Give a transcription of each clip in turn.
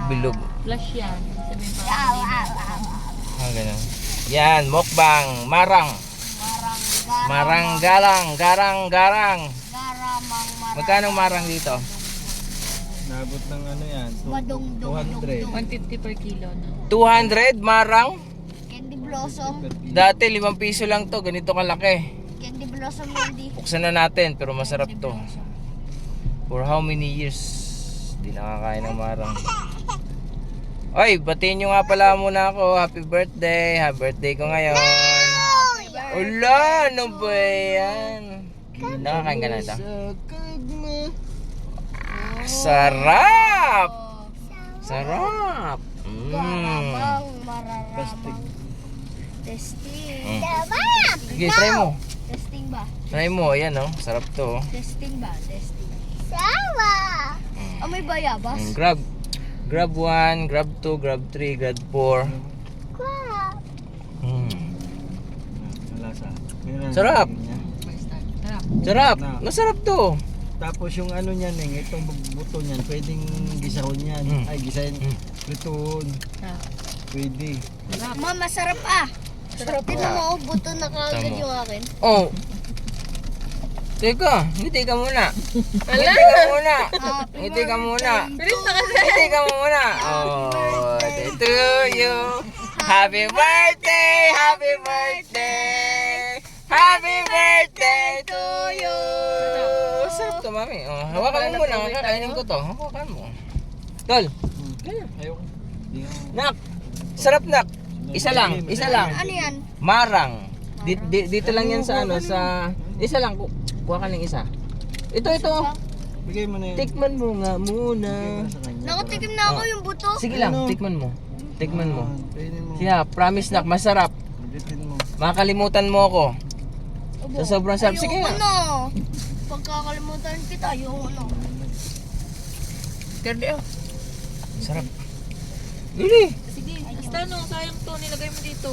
bilog. Flash yan. Sabihin pa. Ganun. Yan, mukbang, marang. Garang. Garamang Magkano marang dito? Nabot ng ano yan? Madungdong. 200. 150 per kilo na. 200 marang? Candy Blossom. Dati 5 piso lang to, ganito kalaki. Candy Blossom hindi. Buksan na natin, pero masarap to. For how many years? Di nakakain ng marang. Oy, batiin nyo nga pala muna ako. Happy birthday. Happy birthday ko ngayon. Ula, ano ba yan? Nakakain ka na ito? Sarap! Sarap! Garamang mararamang. Testing. Sige, try mo. Testing ba? Try mo, ayan oh. Sarap to. Testing ba? Testing. Sawa! May bayabas? Grab 1, grab 2, grab 3, grab 4. Malasa. Sarap. Sarap. Sarap. Masarap to. Tapos yung ano niyan, itong buto niyan, pwedeng gisahon yan. Ay, gisahin. Prituhon. Pwede. Ma, masarap ah. Sarap. Tignan mo, buto na kagad Tama. yung akin. Oh. Teka, ngiti ka muna. Ngiti ka muna. Ngiti ka muna. Ngiti ka muna. Oh, to you. Happy birthday, happy birthday. Happy birthday to you. Sarap to, mami. Oh, hawakan mo muna. Kakainin ko to. Hawakan mo. Tol. Ayoko. Nak. Sarap, nak. Isa lang. Ano yan? Marang. Dito lang yan sa ano, sa... Isa lang. Kuha ka ng isa. Ito. Bigay mo na yan. Tikman mo nga muna. Nakatikim na ako yung buto. Sige lang, tikman mo. Tikman mo. Pwede mo. Siya, promise nak, masarap. Ulitin mo. Makakalimutan mo ako. Sa sobrang sarap. Sige nga. Ano? Pagkakalimutan kita, yung ano. Kardi oh. Sarap. Dili. Sige, basta no, sayang to. Nilagay mo dito.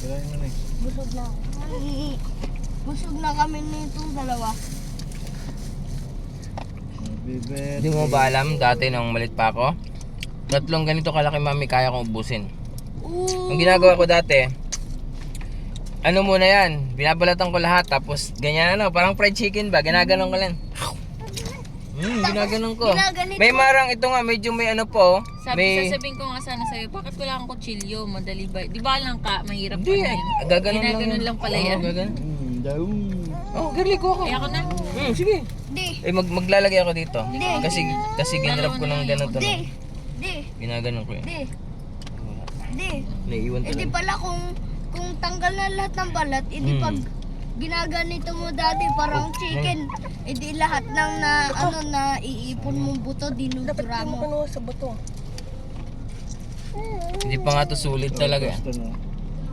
Kirain mo na eh. Busog na ako. Busog na kami nitong dalawa. Happy birthday. Hindi mo ba alam, dati nung malit pa ako, 3 ganito kalaki mami kaya kong ubusin. Ang ginagawa ko dati, ano muna yan, binabalatan ko lahat, tapos ganyan ano, parang fried chicken ba, ginaganon ko lang. Ginaganon ko. Ginaganito. May marang ito nga, medyo may ano po, may... Sasabihin ko nga sana sa'yo, bakit wala kang kutsilyo? Madali ba? Di ba lang ka, mahirap Hindi, ka na gaganon lang. Ginaganon lang pala yan. Gaganon. Daw. Oh, girly ko ako. Kaya ako na. Sige. Di. Maglalagay ako dito. Di. Kasi ginarap ko ng ganito. Di. Di. Ginaganon ko yun. Di. Di. Naiiwan Eh di talaga. pala kung tanggal na lahat ng balat, edi pag ginaganito mo dati parang chicken, edi lahat ng na iipon mong buto dinudura mo. sa buto. Hindi pa nga to sulit talaga. Ito na.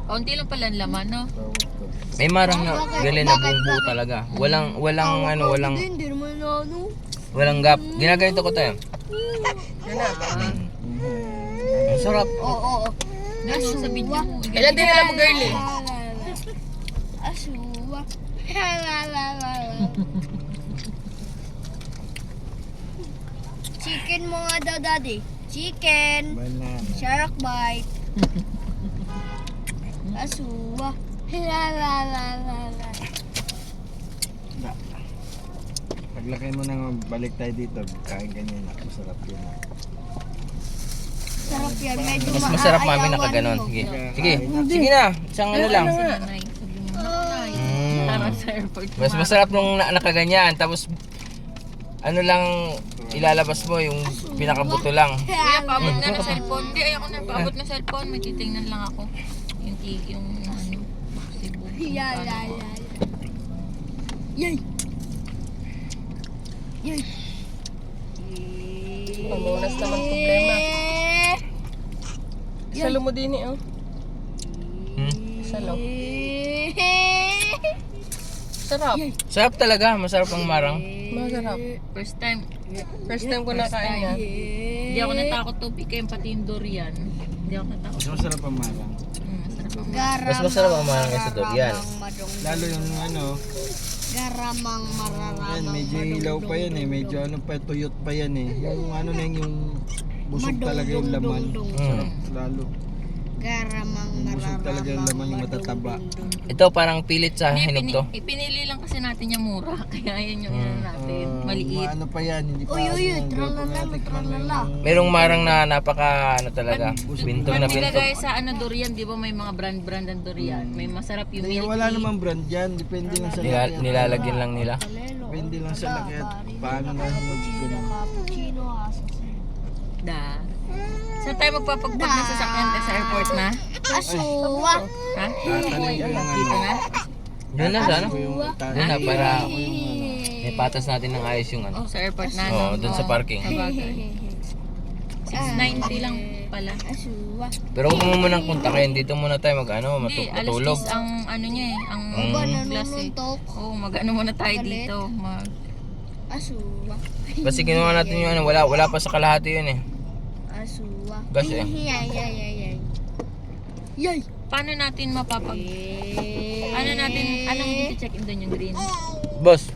Kaunti lang pala ang laman, no? Tawag ko. May marang na galing na buong buo talaga. Walang Hindi naman na ano. walang gap. Ginaganito ko tayo. Ang sarap. Oo. Ano sa video mo? Ilan din alam mo girly? Asuwa. Chicken mo nga daw daddy. Chicken. Banana. Shark bite. Asuwa. Paglaki mo nang balik tayo dito, kain ganyan na. Masarap yun. Sarap yan. Medyo Mas masarap mami maaayawan nakaganon. mo. Sige. Sige. Sige na. Isang ano lang. Nanay, sabi mo, nanay. Tara sa airport. Mas masarap nung nakaganyan. Tapos ano lang ilalabas mo yung pinakabuto lang. Kuya, paabot na ng cellphone. Hindi, ayoko na paabot ng cellphone. May titingnan lang ako. Yung ano, Cebu. Yay. Yay. Pamunas naman problema. Salo mo din eh, oh. Salo. Sarap. Sarap talaga. Masarap ang marang. Masarap. First time ko nakain yan. Hindi ako natakot to pikin pati yung durian. Hindi ako natakot. Mas masarap ang marang. Masarap ang Mas masarap ang marang kaysa durian. Lalo yung ano, Garamang mararamang yan, medyo ilaw pa yan eh. Medyo ano pa, tuyot pa yan eh. Yung ano na yung busog talaga yung laman. Madong-dong-dong. Lalo. Garamang Busog talaga yung laman, yung matataba. Ito parang pilit sa hinog to. Pinili lang kasi natin yung mura. Kaya yan yung ano natin. Maliit. Ano pa yan, hindi pa Uy, ano uy, yan, hindi pa tralala, natikman na tralala. yung- Merong marang na napaka ano talaga. Bintog na Pag bintog. nilagay sa ano durian, di ba may mga brand ang durian. May masarap yung Hindi, milk wala tea. namang brand yan, depende lang sa Nilalagyan lang nila. Depende lang sa laki at paano na Cappuccino, Da. Saan tayo magpapagpag na sasakyan tayo sa airport na? Asuwa. Ha? tatanong ko yung Dito na? Doon na sa ano? yung Doon na para may patas natin ng ayos yung ano. Oh, sa airport na. Oo, doon sa parking. Sabagay. 690 lang pala. Asuwa. Pero huwag mo munang kontakin. Dito muna tayo mag-ano, Hindi, alas matulog. 10 ang ano niya eh. Ang class eh. Nanununtok. Oo, mag-ano muna tayo dito. Asuwa. Kasi kinuha natin yung ano, wala pa sa kalahati yun eh. Asuwa. Gas eh. Yay. Yay. Paano natin mapapag... Ano natin, anong i-check in doon yung green? Boss,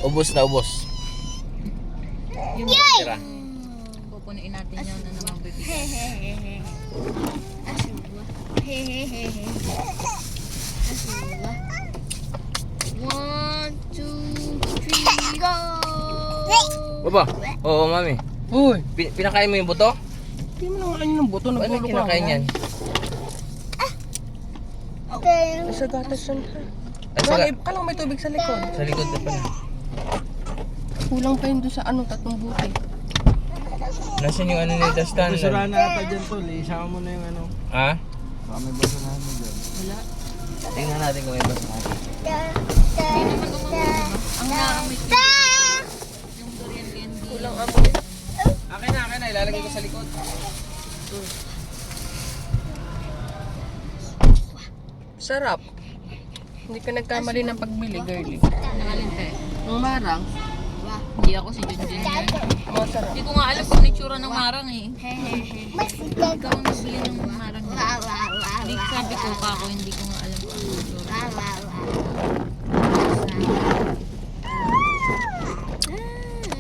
ubos na ubos. Yung Tira. pupunuin natin yun na naman bibig. Asuwa. Asuwa. 1, 2, 3, go! Baba, oo mami. Uy! Pinakain mo yung buto? Hindi mo naman kayo ng buto, Ano nagtulog ka. kinakain yan? Sa gatas yan. Ay, sa, Kala may tubig sa likod. sa likod na pala. Kulang pa yun doon sa ano, 3 buti. Nasaan yung ano ni Dastan? Basura na ata dyan tol, isama mo na yung ano. Ha? Baka may basurahan mo dyan. Tingnan natin kung may basura. Hindi naman umamang, ang naamoy ko yung durian candy. Kulang amoy. Akin na, ilalagay ko sa likod. Sarap. Hindi ka nagkamali ng pagbili, girlie. Nakalin tayo. Ang marang, Hindi ako si Junjun yan. masarap. Hindi ko nga alam kung itsura ng marang eh. Ikaw ang nagbili ng marang. Hindi sabi ko pa ako, hindi ko nga alam kung ano itsura.